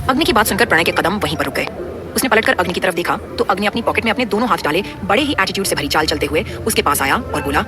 अग्नि की बात सुनकर प्रणय के कदम वहीं पर रुक गए। उसने पलटकर अग्नि की तरफ देखा तो अग्नि अपनी पॉकेट में अपने दोनों हाथ डाले बड़े ही एटीट्यूड से भरी चाल चलते हुए उसके पास आया और बोला,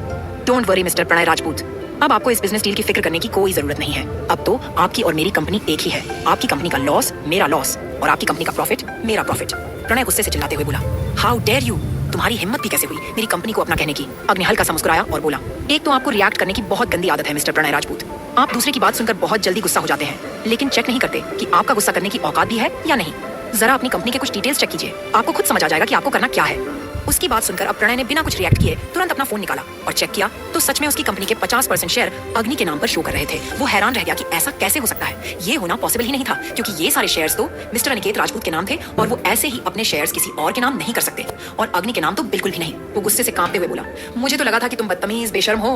don't worry mister Pranay Rajput, अब आपको इस बिजनेस डील की फिक्र करने की कोई जरूरत नहीं है। अब तो आपकी और मेरी कंपनी एक ही है। आपकी कंपनी का लॉस मेरा लॉस और आपकी कंपनी का प्रॉफिट मेरा प्रॉफिट। प्रणय गुस्से से चिल्लाते हुए बोला, हाउ डेयर यू, तुम्हारी हिम्मत भी कैसे हुई मेरी कंपनी को अपना कहने की। अग्नि हल्का सा मुस्कुराया और बोला, एक तो आपको रिएक्ट करने की बहुत गंदी आदत है मिस्टर प्रणय राजपूत। आप दूसरे की बात सुनकर बहुत जल्दी गुस्सा हो जाते हैं, लेकिन चेक नहीं करते कि आपका गुस्सा करने की औकात भी है या नहीं। जरा अपनी कंपनी के कुछ डिटेल्स चेक कीजिए, आपको खुद समझ आ जाएगा कि आपको करना क्या है। उसकी बात सुनकर अब प्रणय ने बिना कुछ रिएक्ट किए तुरंत अपना फोन निकाला और चेक किया तो सच में उसकी कंपनी के 50% शेयर अग्नि के नाम पर शो कर रहे थे। वो हैरान रह गया कि ऐसा कैसे हो सकता है, ये होना पॉसिबल ही नहीं था, क्योंकि ये सारे शेयर्स तो मिस्टर अनिकेत राजपूत के नाम थे और वो ऐसे ही अपने शेयर्स किसी और के नाम नहीं कर सकते, और अग्नि के नाम तो बिल्कुल भी नहीं। वो गुस्से से कांपते हुए बोला, मुझे तो लगा था कि तुम बदतमीज बेशर्म हो,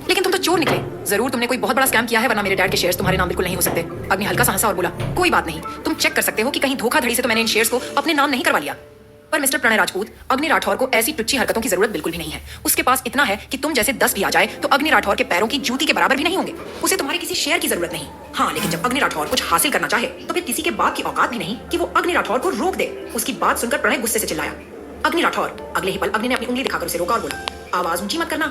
लेकिन तुम तो चोर निकले। जरूर तुमने कोई बहुत बड़ा स्कैम किया है, वरना मेरे डैड के शेयर्स तुम्हारे नाम बिल्कुल नहीं हो सकते। अग्नि हल्का सा हंसा और बोला, कोई बात नहीं, तुम चेक कर सकते हो कि कहीं धोखाधड़ी से तो मैंने इन शेयर्स को अपने नाम नहीं करवा लिया। पर मिस्टर प्रणय राजपूत, अग्नि राठौर को ऐसी टुच्ची हरकतों की जरूरत बिल्कुल भी नहीं है। उसके पास इतना है कि तुम जैसे 10 भी आ जाए तो अग्नि राठौर के पैरों की जूती के बराबर भी नहीं होंगे। उसे तुम्हारे किसी शेयर की जरूरत नहीं। हाँ, लेकिन जब अग्नि राठौर कुछ हासिल करना चाहे तो फिर किसी के बाप की औकात भी नहीं कि वो अग्नि राठौर को रोक दे। उसकी बात सुनकर प्रणय गुस्से से चिल्लाया, अग्नि राठौर। अगले ही पल अग्नि ने अपनी उंगली दिखाकर उसे रोका और बोला, आवाज ऊंची मत करना,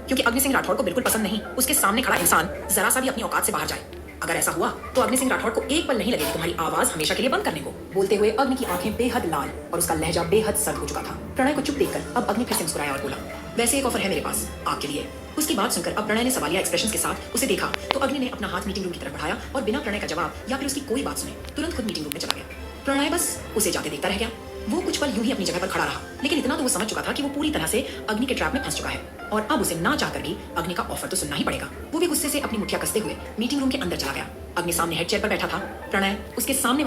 क्योंकि अग्नि सिंह राठौर को बिल्कुल पसंद नहीं उसके सामने खड़ा इंसान जरा सा भी अपनी औकात से बाहर जाए। अगर ऐसा हुआ तो अग्नि सिंह राठौर को एक पल नहीं लगेगी तुम्हारी आवाज हमेशा के लिए बंद करने को। बोलते हुए अग्नि की आंखें बेहद लाल और उसका लहजा बेहद सर्द हो चुका था। प्रणय को चुप देखकर अब अग्नि फिर से मुस्कुराया और बोला, वैसे एक ऑफर है मेरे पास आपके लिए। उसकी बात सुनकर अब प्रणय ने सवालिया एक्सप्रेशन के साथ उसे देखा तो अग्नि ने अपना हाथ मीटिंग रूम की तरफ बढ़ाया और बिना प्रणय का जवाब या फिर उसकी कोई बात सुने तुरंत खुद मीटिंग रूम में चला गया। प्रणय बस उसे जाते देखता रह गया। वो कुछ पल यूं ही अपनी जगह पर खड़ा रहा, लेकिन इतना तो वो समझ चुका था कि वो पूरी तरह से अग्नि के ट्रैप में फंस चुका है और अब उसे ना चाहकर भी अग्नि का ऑफर तो सुनना ही पड़ेगा। वो भी गुस्से से अपनी मुठ्ठियां कसते हुए मीटिंग रूम के अंदर चला गया। अग्नि सामने हेड चेयर पर बैठा था। प्रणय उसके सामने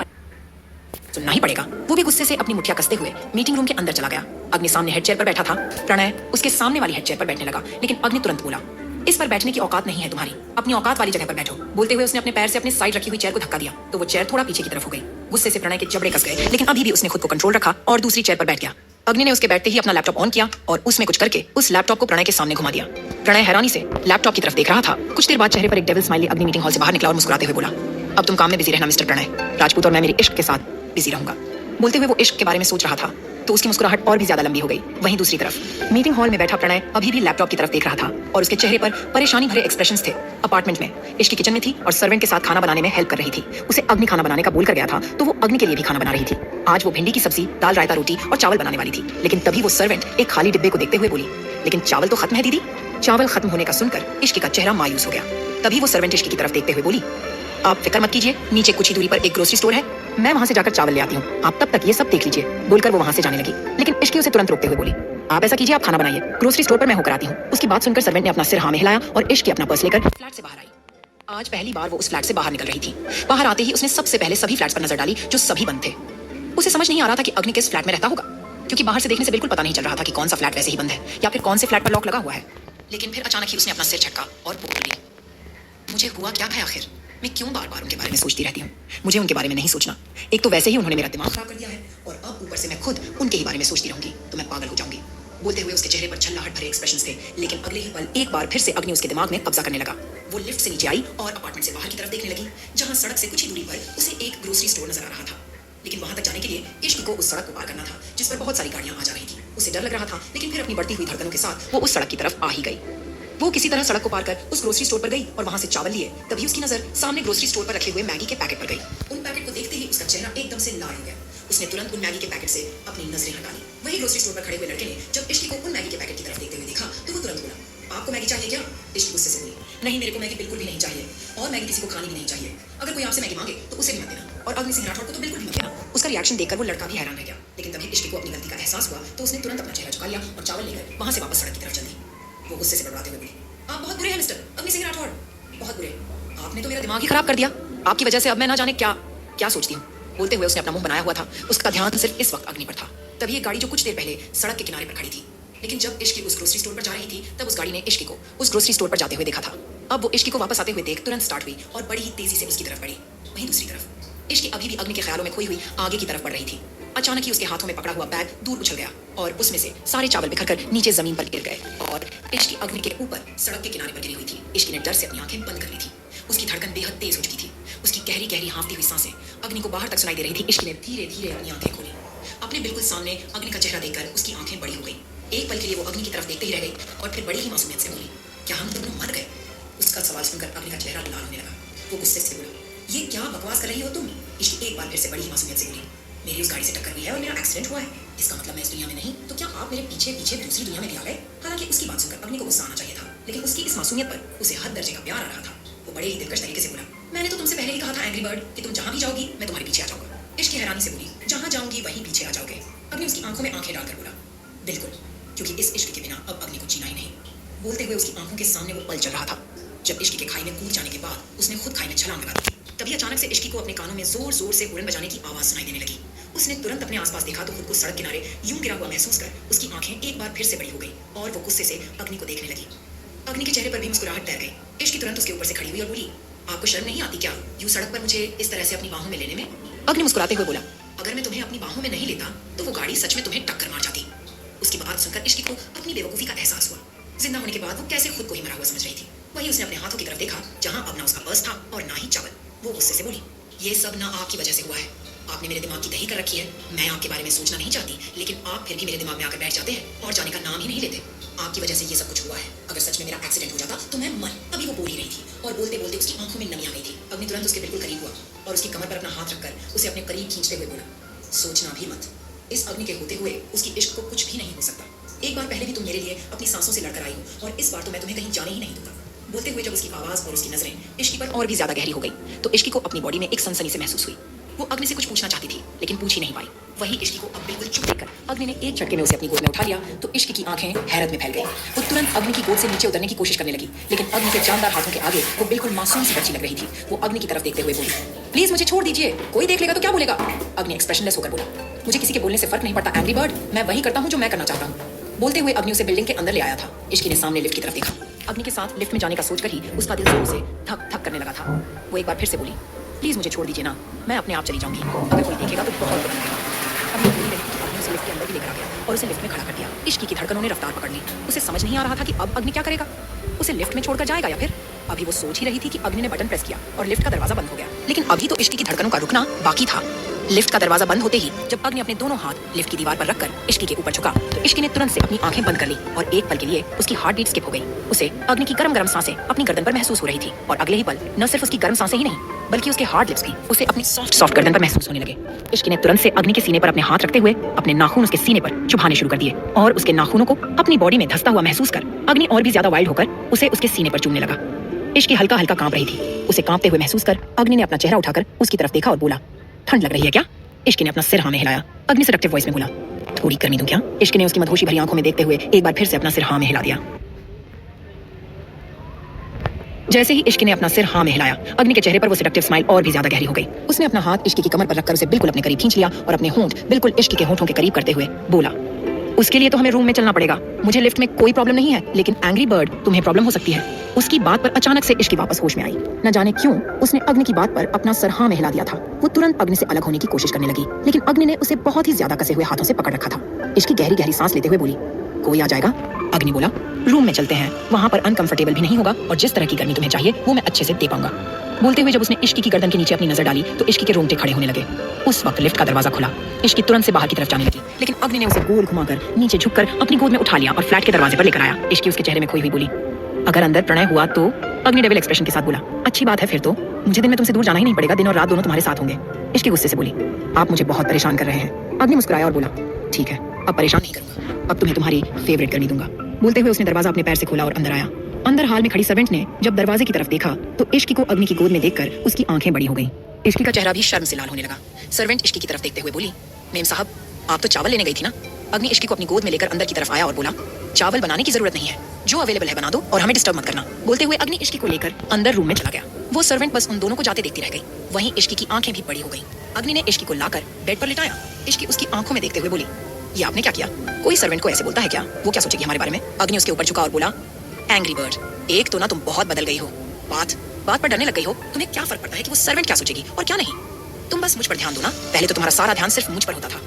सुनना ही पड़ेगा। वो भी गुस्से से अपनी मुठ्ठियां कसते हुए मीटिंग रूम के अंदर चला गया। अग्नि सामने हेड चेयर पर बैठा था। प्रणय उसके सामने वाली हेड चेयर पर बैठने लगा, लेकिन अग्नि तुरंत बोला, इस पर बैठने की औकात नहीं है तुम्हारी, अपनी औकात वाली जगह पर बैठो। बोलते हुए उसने अपने पैर से अपने साइड रखी हुई चेयर को धक्का दिया तो वो चेयर थोड़ा पीछे की तरफ हो गई। गुस्से से प्रणय के जबड़े कस गए, लेकिन अभी भी उसने खुद को कंट्रोल रखा और दूसरी चेयर पर बैठ गया। अग्नि ने उसके बैठते ही अपना लैपटॉप ऑन किया और उसमें कुछ करके उस लैपटॉप को प्रणय के सामने घुमा दिया। प्रणय हैरानी से लैपटॉप की तरफ देख रहा था। कुछ देर बाद चेहरे पर एक डेविल स्माइली अग्नि मीटिंग हॉल से बाहर निकला और मुस्कुराते हुए बोला, अब तुम काम में बिजी रहना मिस्टर प्रणय राजपूत, और मैं मेरे इश्क के साथ बिजी रहूंगा। बोलते हुए वो इश्क के बारे में सोच रहा था तो उसकी मुस्कुराहट और भी ज्यादा लंबी हो गई। वहीं दूसरी तरफ मीटिंग हॉल में बैठा प्रणय अभी भी लैपटॉप की तरफ देख रहा था और उसके चेहरे पर परेशानी भरे एक्सप्रेशंस थे। अपार्टमेंट में इश्क किचन में थी और सर्वेंट के साथ खाना बनाने में हेल्प कर रही थी। उसे अग्नि खाना बनाने का बोल कर गया था तो वो अग्नि के लिए भी खाना बना रही थी। आज वो भिंडी की सब्जी, दाल रायता, रोटी और चावल बनाने वाली थी, लेकिन तभी वो सर्वेंट एक खाली डिब्बे को देखते हुए बोली, लेकिन चावल तो खत्म है दीदी। चावल खत्म होने का सुनकर इश्क का चेहरा मायूस हो गया। तभी वो सर्वेंट इश्क की तरफ देखते हुए बोली, आप फिक्र मत कीजिए, नीचे कुछ ही दूरी पर एक ग्रोसरी स्टोर है, मैं वहां से जाकर चावल ले आती हूँ, आप तब तक ये सब देख लीजिए। बोलकर वो वहां से जाने लगी, लेकिन इश्की उसे तुरंत रोकते हुए बोली, आप ऐसा कीजिए, आप खाना बनाइए, ग्रोसरी स्टोर पर मैं होकर आती हूँ। उसकी बात सुनकर सर्वेंट ने अपना सिर हाँ में हिलाया और इश्की अपना पर्स लेकर फ्लैट से बाहर आई। आज पहली बार वो उस फ्लैट से बाहर निकल रही थी। बाहर आते ही उसने सबसे पहले सभी फ्लैट्स पर नजर डाली जो सभी बंद थे। उसे समझ नहीं आ रहा था कि अग्नि किस फ्लैट में रहता होगा, क्योंकि बाहर से देखने से बिल्कुल पता नहीं चल रहा था कि कौन सा फ्लैट वैसे ही बंद है या फिर कौन से फ्लैट पर लॉक लगा हुआ है। लेकिन फिर अचानक ही उसने अपना सिर झटका और बोली, मुझे हुआ क्या है आखिर, मैं क्यों बार बार उनके बारे में सोचती रहती हूँ। मुझे उनके बारे में नहीं सोचना। एक तो वैसे ही उन्होंने मेरा दिमाग खराब कर दिया है और अब ऊपर से मैं खुद उनके ही बारे में सोचती रहूंगी तो मैं पागल हो जाऊंगी। बोलते हुए उसके चेहरे पर छल्लाहट भरे एक्सप्रेशंस थे, लेकिन अगले ही पल एक बार फिर से अग्नि उसके दिमाग में कब्जा करने लगा। वो लिफ्ट से नीचे आई और अपार्टमेंट से बाहर की तरफ देखने लगी, जहां सड़क से कुछ ही दूरी पर उसे एक ग्रोसरी स्टोर नजर आ रहा था। लेकिन वहां तक जाने के लिए इश्क को उस सड़क को पार करना था जिस पर बहुत सारी गाड़ियां आ जा रही थी। उसे डर लग रहा था, लेकिन फिर अपनी बढ़ती हुई धड़कनों के साथ वो उस सड़क की तरफ आ ही गई। वो किसी तरह सड़क को पार कर उस ग्रोसरी स्टोर पर गई और वहां से चावल लिए। तभी उसकी नजर सामने ग्रोसरी स्टोर पर रखे हुए मैगी के पैकेट पर गई। उन पैकेट को देखते ही उसका चेहरा एकदम से लाल हो गया। उसने तुरंत उन मैगी के पैकेट से अपनी नजरें हटा ली। वही ग्रोसरी स्टोर पर खड़े हुए लड़के ने जब इश्की को उन मैगी के पैकेट की तरफ देखते हुए देखा तो वो तुरंत बोला, आपको मैगी चाहिए क्या? इश्की गुस्से से बोली, नहीं मेरे को मैगी बिल्कुल भी नहीं चाहिए और मैगी किसी को खानी भी नहीं चाहिए। अगर कोई आपसे मैगी मांगे तो उसे भी मत देना और अग्नि सिंह राठौर को तो बिल्कुल भी मत देना। उसका रिएक्शन देखकर वो लड़का भी हैरान रह गया, लेकिन तभी इश्की को अपनी गलती का एहसास हुआ तो उसने तुरंत अपना चेहरा झुका लिया और चावल लेकर वहां से वापस सड़क की तरफ चल दी। वो गुस्से से बड़बड़ाते हुए बोली, आप बहुत बुरे हैं मिस्टर अग्नि सिंह राठौर, बहुत बुरे। आपने तो मेरा दिमाग ही खराब कर दिया। आपकी वजह से अब मैं ना जाने क्या क्या सोचती हूँ। बोलते हुए उसने अपना मुंह बनाया हुआ था। उसका ध्यान सिर्फ इस वक्त अग्नि पर था। तभी एक गाड़ी जो कुछ देर पहले सड़क के किनारे पर खड़ी थी, लेकिन जब इश्की उस ग्रोसरी स्टोर पर जा रही थी तब उस गाड़ी ने इश्की को उस ग्रोसरी स्टोर पर जाते हुए देखा था। अब वो इश्की को वापस आते हुए देख तुरंत स्टार्ट हुई और बड़ी ही तेजी से उसकी तरफ बढ़ी। वहीं दूसरी तरफ इश्की अभी भी अग्नि के ख्यालों में खोई हुई आगे की तरफ बढ़ रही थी। अचानक ही उसके हाथों में पकड़ा हुआ बैग दूर उछल गया और उसमें से सारे चावल बिखरकर नीचे जमीन पर गिर गए और इश्की अग्नि के ऊपर सड़क के किनारे पर गिरी हुई थी। इश्की ने डर से अपनी आंखें बंद कर ली थी। उसकी धड़कन बेहद तेज हो चुकी थी। उसकी गहरी गहरी हांफती हुई सांसें अग्नि को बाहर तक सुनाई दे रही थी। इश्क ने धीरे धीरे अपनी आंखें खोली। अपने बिल्कुल सामने अग्नि का चेहरा देखकर उसकी आंखें बड़ी हो गई। एक पल के लिए वो अग्नि की तरफ देखते ही रह गई और फिर बड़ी ही मासूमियत से बोली, क्या हम दोनों मर गए? उसका सवाल सुनकर अग्नि का चेहरा लाल होने लगा। वो गुस्से से बोला, ये क्या बकवास कर रही हो तुम? इश्क एक बार फिर से बड़ी ही मासूमियत से बोली, मेरी उस गाड़ी से टक्कर हुई है और मेरा एक्सीडेंट हुआ है। इसका मतलब मैं इस दुनिया में नहीं तो क्या आप मेरे पीछे पीछे दूसरी दुनिया में भी आ गए? हालांकि उसकी बात सुनकर अग्नि को गुस्सा आना चाहिए था, लेकिन उसकी इस मासूमियत पर उसे हद दर्जे का प्यार आ रहा था। वो बड़े ही दिलकश तरीके से बोला, मैंने तो तुमसे पहले ही कहा था एंग्री बर्ड कि तुम जहां भी जाओगी मैं तुम्हारे पीछे आ जाऊंगा। इश्क हैरानी से बोली, जहां जाऊंगी वहीं पीछे आ जाओगे? अग्नि उसकी आंखों में आंखें डालकर बोला, बिल्कुल, क्योंकि इस इश्क के बिना अब अग्नि को जीना ही नहीं। बोलते हुए उसकी आंखों के सामने वो पल चल रहा था जब इश्क के खाई में कूद जाने के बाद उसने खुद खाई में छलांग लगा दी। तभी अचानक से इश्क को अपने कानों में जोर जोर से हुरन बजाने की आवाज सुनाई देने लगी। उसने तुरंत अपने आसपास देखा तो खुद को सड़क किनारे यूं गिरा हुआ महसूस कर उसकी आंखें एक बार फिर से बड़ी हो गई और वो गुस्से से अग्नि को देखने लगी। अग्नि के चेहरे पर भी मुस्कुराहट तैर गई। इश्क तुरंत उसके ऊपर से खड़ी हुई और बोली, आपको शर्म नहीं आती क्या यूं सड़क पर मुझे इस तरह से अपनी बाहों में लेने में? अग्नि मुस्कुराते हुए बोला, अगर मैं तुम्हें अपनी बाहों में नहीं लेता तो वो गाड़ी सच में तुम्हें टक्कर मार जाती। उसकी बात सुनकर इश्क को अपनी बेवकूफी का एहसास हुआ। जिंदा होने के बाद वो कैसे खुद को ही मरा हुआ समझ रही थी। वही उसने अपने हाथों की तरफ देखा जहां अब ना उसका पर्स था और ना ही चावल। वो गुस्से से बोली, ये सब ना आपकी वजह से हुआ है। आपने मेरे दिमाग की दही कर रखी है। मैं आपके बारे में सोचना नहीं चाहती, लेकिन आप फिर भी मेरे दिमाग में आकर बैठ जाते हैं और जाने का नाम ही नहीं लेते। आपकी वजह से ये सब कुछ हुआ है। अगर सच में मेरा एक्सीडेंट हो जाता तो मैं मर। अभी वो बोल ही रही थी और बोलते बोलते उसकी आंखों में नमी आ गई थी। अग्नि तुरंत उसके बिल्कुल करीब हुआ और उसकी कमर पर अपना हाथ रखकर उसे अपने करीब खींचते हुए बोला, सोचना भी मत। इस अग्नि के होते हुए उसकी इश्क को कुछ भी नहीं हो सकता। एक बार पहले भी तुम मेरे लिए अपनी सांसों से लड़कर आई हो और इस बार तो मैं तुम्हें कहीं जाने ही नहीं दूंगा। बोलते हुए जब उसकी आवाज और उसकी नजरें इश्क पर और भी ज्यादा गहरी हो गई तो इश्क को अपनी बॉडी में एक सनसनी से महसूस हुई। वो अग्नि से कुछ पूछना चाहती थी लेकिन पूछ ही नहीं पाई। वही इश्क को अब बिल्कुल चुप देखकर अग्नि ने एक झटके में उसे अपनी गोद में उठा लिया तो इश्क की आंखें हैरत में फैल गई। वो तुरंत अग्नि की गोद से नीचे उतरने की कोशिश करने लगी, लेकिन अग्नि के जानदार हाथों के आगे वो बिल्कुल मासूम सी बच्ची लग रही थी। वो अग्नि की तरफ देखते हुए बोली, प्लीज मुझे छोड़ दीजिए, कोई देख लेगा तो क्या बोलेगा? अग्नि एक्सप्रेशनलेस होकर बोला, मुझे किसी के बोलने से फर्क नहीं पड़ता एंग्री बर्ड, मैं वही करता हूँ जो मैं करना चाहता हूँ। बोलते हुए अग्नि उसे बिल्डिंग के अंदर ले आया था। इश्क ने सामने लिफ्ट की तरफ देखा। अग्नि के साथ लिफ्ट में जाने का सोचकर ही उसका दिल जोर से धक धक करने लगा था। वो एक बार फिर से बोली, प्लीज मुझे छोड़ दीजिए ना, मैं अपने आप चली जाऊंगी। अगर कोई देखेगा तो बहुत बुरा लगेगा। अग्नि बोली रही थी कि अग्नि उसे लिफ्ट के अंदर भी लेकर आ गया और उसे लिफ्ट में खड़ा कर दिया। इश्क की धड़कनों ने रफ्तार पकड़ ली। उसे समझ नहीं आ रहा था कि अब अग्नि क्या करेगा। उसे लिफ्ट में छोड़कर जाएगा या फिर? अभी वो सोच ही रही थी कि अग्नि ने बटन प्रेस किया और लिफ्ट का दरवाजा बंद हो गया। लेकिन अभी तो इश्क की धड़कनों का रुकना बाकी था। लिफ्ट का दरवाजा बंद होते ही जब अग्नि अपने दोनों हाथ लिफ्ट की दीवार पर रखकर इश्क के ऊपर झुका तो इश्क ने तुरंत से अपनी आंखें बंद कर ली और एक पल के लिए उसकी हार्ट बीट स्किप हो गई। उसे अग्नि की गरम गरम सांसें अपनी गर्दन पर महसूस हो रही थी और अगले ही पल न सिर्फ उसकी गर्म सांसें ही नहीं बल्कि उसके हार्ड लिप्स भी उसे अपनी सॉफ्ट सॉफ्ट गर्दन पर महसूस होने लगे। इश्क ने तुरंत से अग्नि के सीने पर अपने हाथ रखते हुए अपने नाखून उसके सीने पर चुभाने शुरू कर दिए और उसके नाखूनों को अपनी बॉडी में धंसता हुआ महसूस कर अग्नि और भी ज्यादा वाइल्ड होकर उसे उसके सीने पर चूमने लगा। इश्क हल्का हल्का कांप रही थी। उसे कांपते हुए महसूस कर अग्नि ने अपना चेहरा उठाकर उसकी तरफ देखा और बोला, ठंड लग रही है क्या? इश्क ने अपना सिर हाँ में हिलाया। अग्नि सेडक्टिव वॉइस में बोला, थोड़ी गर्मी दूं क्या? इश्क ने उसकी मधोशी भरी आंखों में देखते हुए एक बार फिर से अपना सिर हाँ में हिला दिया। जैसे ही इश्क ने अपना सिर हाँ में हिलाया अग्नि के चेहरे पर वो सेडक्टिव स्माइल और भी ज्यादा गहरी हो गई। उसने अपना हाथ इश्क की कमर पर रखकर उसे बिल्कुल अपने करीब खींच लिया और अपने होंठ बिल्कुल इश्क के होंठों के करीब करते हुए बोला, उसके लिए तो हमें रूम में चलना पड़ेगा। मुझे लिफ्ट में कोई प्रॉब्लम नहीं है, लेकिन एंग्री बर्ड तुम्हें प्रॉब्लम हो सकती है। उसकी बात पर अचानक से इश्क वापस होश में आई। न जाने क्यों उसने अग्नि की बात पर अपना सर हाँ में हिला दिया था। वो तुरंत अग्नि से अलग होने की कोशिश करने लगी, लेकिन अग्नि ने उसे बहुत ही ज्यादा कसे हुए हाथों से पकड़ रखा था। इश्क गहरी गहरी सांस लेते हुए बोली, कोई आ जाएगा? अग्नि बोला, रूम में चलते हैं, वहां पर अनकंफर्टेबल भी नहीं होगा और जिस तरह की गर्मी तुम्हें चाहिए वो मैं अच्छे से दे पाऊंगा। बोलते हुए जब उसने इश्क की गर्दन के नीचे अपनी नजर डाली तो इश्क के रोंगटे खड़े होने लगे। उस वक्त लिफ्ट का दरवाजा खुला। इश्क तुरंत से बाहर की तरफ जाने लगी, लेकिन अग्नि ने उसे गोल घुमाकर नीचे झुककर अपनी गोद में उठा लिया और फ्लैट के दरवाजे पर लेकर आया। इश्क उसके चेहरे में खोई हुई बोली, अगर अंदर प्रणय हुआ तो? अग्नि डेविल एक्सप्रेशन के साथ बोला, अच्छी बात है, फिर तो मुझे दिन में तुमसे दूर जाना ही नहीं पड़ेगा, दिन और रात दोनों तुम्हारे साथ होंगे। इश्क गुस्से से बोली, आप मुझे बहुत परेशान कर रहे हैं। अग्नि मुस्कुराया और बोला, ठीक है, अब परेशान नहीं करूंगा, अब तुम्हें तुम्हारी फेवरेट करनी दूंगा। बोलते हुए उसने दरवाजा अपने पैर से खोला और अंदर आया। अंदर हाल में खड़ी सर्वेंट ने जब दरवाजे की तरफ देखा तो इश्क को अग्नि की गोद में देखकर उसकी आंखें बड़ी हो गईं। इश्क का चेहरा भी शर्म से लाल होने लगा। सर्वेंट इश्क की तरफ देखते हुए बोली, मेम साहब, आप तो चावल लेने गई थी ना? अग्नि इश्क को अपनी गोद में लेकर अंदर की तरफ आया और बोला, चावल बनाने की जरूरत नहीं है, जो अवेलेबल है बना दो और हमें डिस्टर्ब मत करना। बोलते हुए अग्नि इश्क को लेकर अंदर रूम में चला गया। वो सर्वेंट बस उन दोनों को जाते देखती रह गई। वहीं इश्क की आंखें भी बड़ी हो गईं। अग्नि ने इश्क को लाकर बेड पर लिटाया। इश्क उसकी आंखों में देखते हुए बोली, ये आपने क्या किया? कोई सर्वेंट को ऐसे बोलता है क्या? वो क्या सोचेगी हमारे बारे में? अग्नि उसके ऊपर झुका और बोला, एंग्री बर्ड, एक तो ना तुम बहुत बदल गई हो, बात बात पर डरने लग गई हो। तुम्हें क्या फर्क पड़ता है कि वो सर्वेंट क्या सोचेगी और क्या नहीं? तुम बस मुझ पर ध्यान दो ना। पहले तो तुम्हारा सारा ध्यान सिर्फ मुझ पर होता था।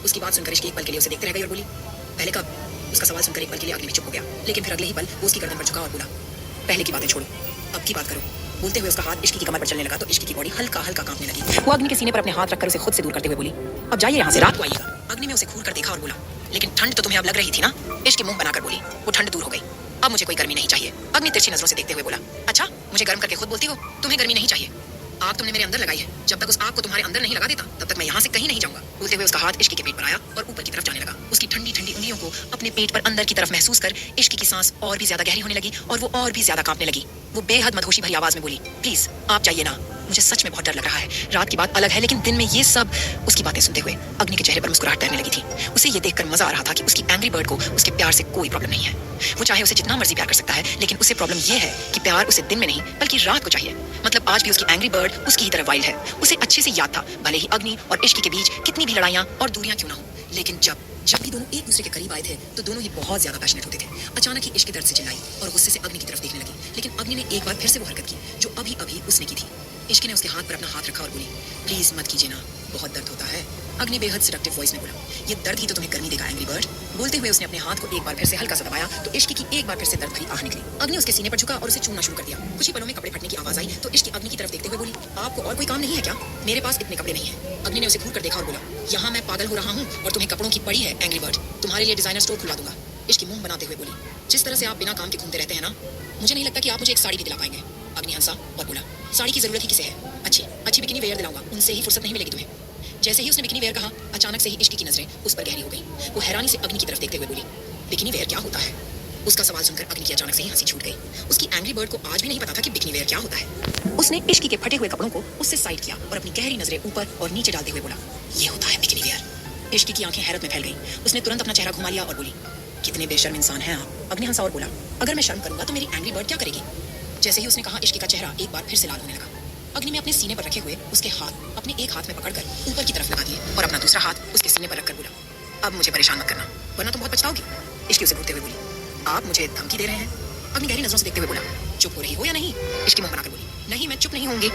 उसकी बात सुनकर इश्क एक पल के लिए उसे देखते रह गई और बोली, पहले कब? उसका सवाल सुनकर एक पल के लिए अग्नि भी चुप हो गया, लेकिन फिर अगले ही पल वो उसकी गर्दन पर झुका और बोला, पहले की बातें छोड़ो, अब की बात करो। बोलते हुए उसका हाथ इश्की की कमर पर चलने लगा तो इश्की की बॉडी हल्का हल्का कांपने लगी। वो अग्नि के सीने पर अपने हाथ रखकर उसे खुद से दूर करते हुए बोली, अब जाइए यहाँ से, रात को आइएगा। अग्नि ने उसे घूर कर देखा और बोला, लेकिन ठंड तो तुम्हें अब लग रही थी ना? इश्की मुंह बनाकर बोली, वो ठंड दूर हो गई, अब मुझे कोई गर्मी नहीं चाहिए। अग्नि तिरछी नजरों से देखते हुए बोला, अच्छा मुझे गर्म करके खुद बोलती हो, तुम्हें गर्मी नहीं चाहिए? आग तुमने मेरे अंदर लगाई है, जब तक उस आग को तुम्हारे अंदर नहीं लगा देता तब तक मैं यहाँ से कहीं नहीं जाऊंगा। बोलते हुए उसका हाथ इश्की के पेट पर आया और ऊपर की तरफ जाने लगा। उसकी ठंडी ठंडी उंगलियों को अपने पेट पर अंदर की तरफ महसूस कर इश्की की सांस और भी ज्यादा गहरी होने लगी और वो और भी ज्यादा कांपने लगी। वो बेहद मदहोशी भरी आवाज में बोली, प्लीज आप जाइए ना, मुझे सच में बहुत डर लग रहा है। रात की बात अलग है लेकिन दिन में ये सब। उसकी बातें सुनते हुए अग्नि के चेहरे पर मुस्कुराहट तैरने लगी थी। उसे ये देखकर मजा आ रहा था कि उसकी एंग्री बर्ड को उसके प्यार से कोई प्रॉब्लम नहीं है। वो चाहे उसे जितना मर्जी प्यार कर सकता है, लेकिन उसे प्रॉब्लम ये है कि प्यार उसे दिन में नहीं बल्कि रात को चाहिए। मतलब आज भी उसकी एंग्री बर्ड उसकी ही तरह वाइल्ड है। उसे अच्छे से याद था, भले ही अग्नि और इश्की के बीच कितनी भी लड़ाइयां और दूरियां क्यों ना हो, लेकिन जब भी दोनों एक दूसरे के करीब आए थे तो दोनों ही बहुत ज्यादा पैशनेट होते थे। अचानक ही इश्क के दर्द से चिल्लाई और गुस्से से अग्नि की तरफ देखने लगी, लेकिन अग्नि ने एक बार फिर से वो हरकत की जो अभी अभी उसने की थी। इश्क ने उसके हाथ पर अपना हाथ रखा और बोली, प्लीज मत कीजिए ना, बहुत दर्द होता है। अग्नि बेहद सिडक्टिव वॉइस में बोला, ये दर्द ही तो तुम्हें गर्मी देगा एंग्री बर्ड। बोलते हुए उसने अपने हाथ को एक बार फिर से हल्का सा दबाया तो इश्क की एक बार फिर से दर्द भरी आह निकली। अग्नि उसके सीने पर झुका और उसे चूमना शुरू कर दिया। कुछ ही पलों में कपड़े फटने की आवाज आई तो इश्क अग्नि की तरफ देखते हुए बोली, आपको और कोई काम नहीं है क्या? मेरे पास इतने कपड़े नहीं है। अग्नि ने उसे घूर कर देखा और बोला, यहाँ मैं पागल हो रहा हूँ और तुम्हें कपड़ों की पड़ी है एंग्री बर्ड, तुम्हारे लिए डिजाइनर स्टोर खुलवा दूंगा। इश्क मुंह बनाते हुए बोली, जिस तरह से आप बिना काम के घूमते रहते हैं ना, मुझे नहीं लगता कि आप मुझे एक साड़ी भी दिला पाएंगे। अग्नि हंसा और बोला, साड़ी की जरूरत ही किसे है? अच्छी अच्छी बिकिनी वेयर दिलाऊंगा, उनसे ही फुर्सत नहीं मिलेगी तुम्हें। जैसे ही उसने बिकिनी वेयर कहा, अचानक से ही इश्क की नजरें उस पर गहरी हो गई। वो हैरानी से अग्नि की तरफ देखते हुए बोली, बिकिनी वेयर क्या होता है? उसका सवाल सुनकर अग्नि की अचानक से ही हंसी छूट गई। उसकी एंग्री बर्ड को आज भी नहीं पता था कि बिकिनी वेयर क्या होता है। उसने इश्क के फटे हुए कपड़ों को उससे साइड किया और अपनी गहरी नजरें ऊपर और नीचे डालते हुए बोला, ये होता है बिकिनी वेयर। इश्क की आंखें हैरत में फैल गईं। उसने तुरंत अपना चेहरा घुमा लिया और बोली, कितने बेशर्म इंसान हैं आप। अग्नि हंसा और बोला, अगर मैं शर्म करूंगा तो मेरी एंग्री बर्ड क्या करेगी? जैसे ही उसने कहा, इश्क का चेहरा एक बार फिर से लाल होने लगा। अग्नि ने अपने सीने पर रखे हुए उसके हाथ अपने एक हाथ में पकड़कर ऊपर की तरफ लगा दिए और अपना दूसरा हाथ उसके सीने पर रखकर बोला, अब मुझे परेशान मत करना वरना तुम बहुत पछताओगी। इश्क उसे घूरते हुए बोली, आप मुझे धमकी दे रहे हैं? अग्नि गहरी नजरों से देखते हुए बोला, चुप हो रही हो या नहीं? इश्क मुंह बनाकर बोली, नहीं मैं चुप नहीं होंगी।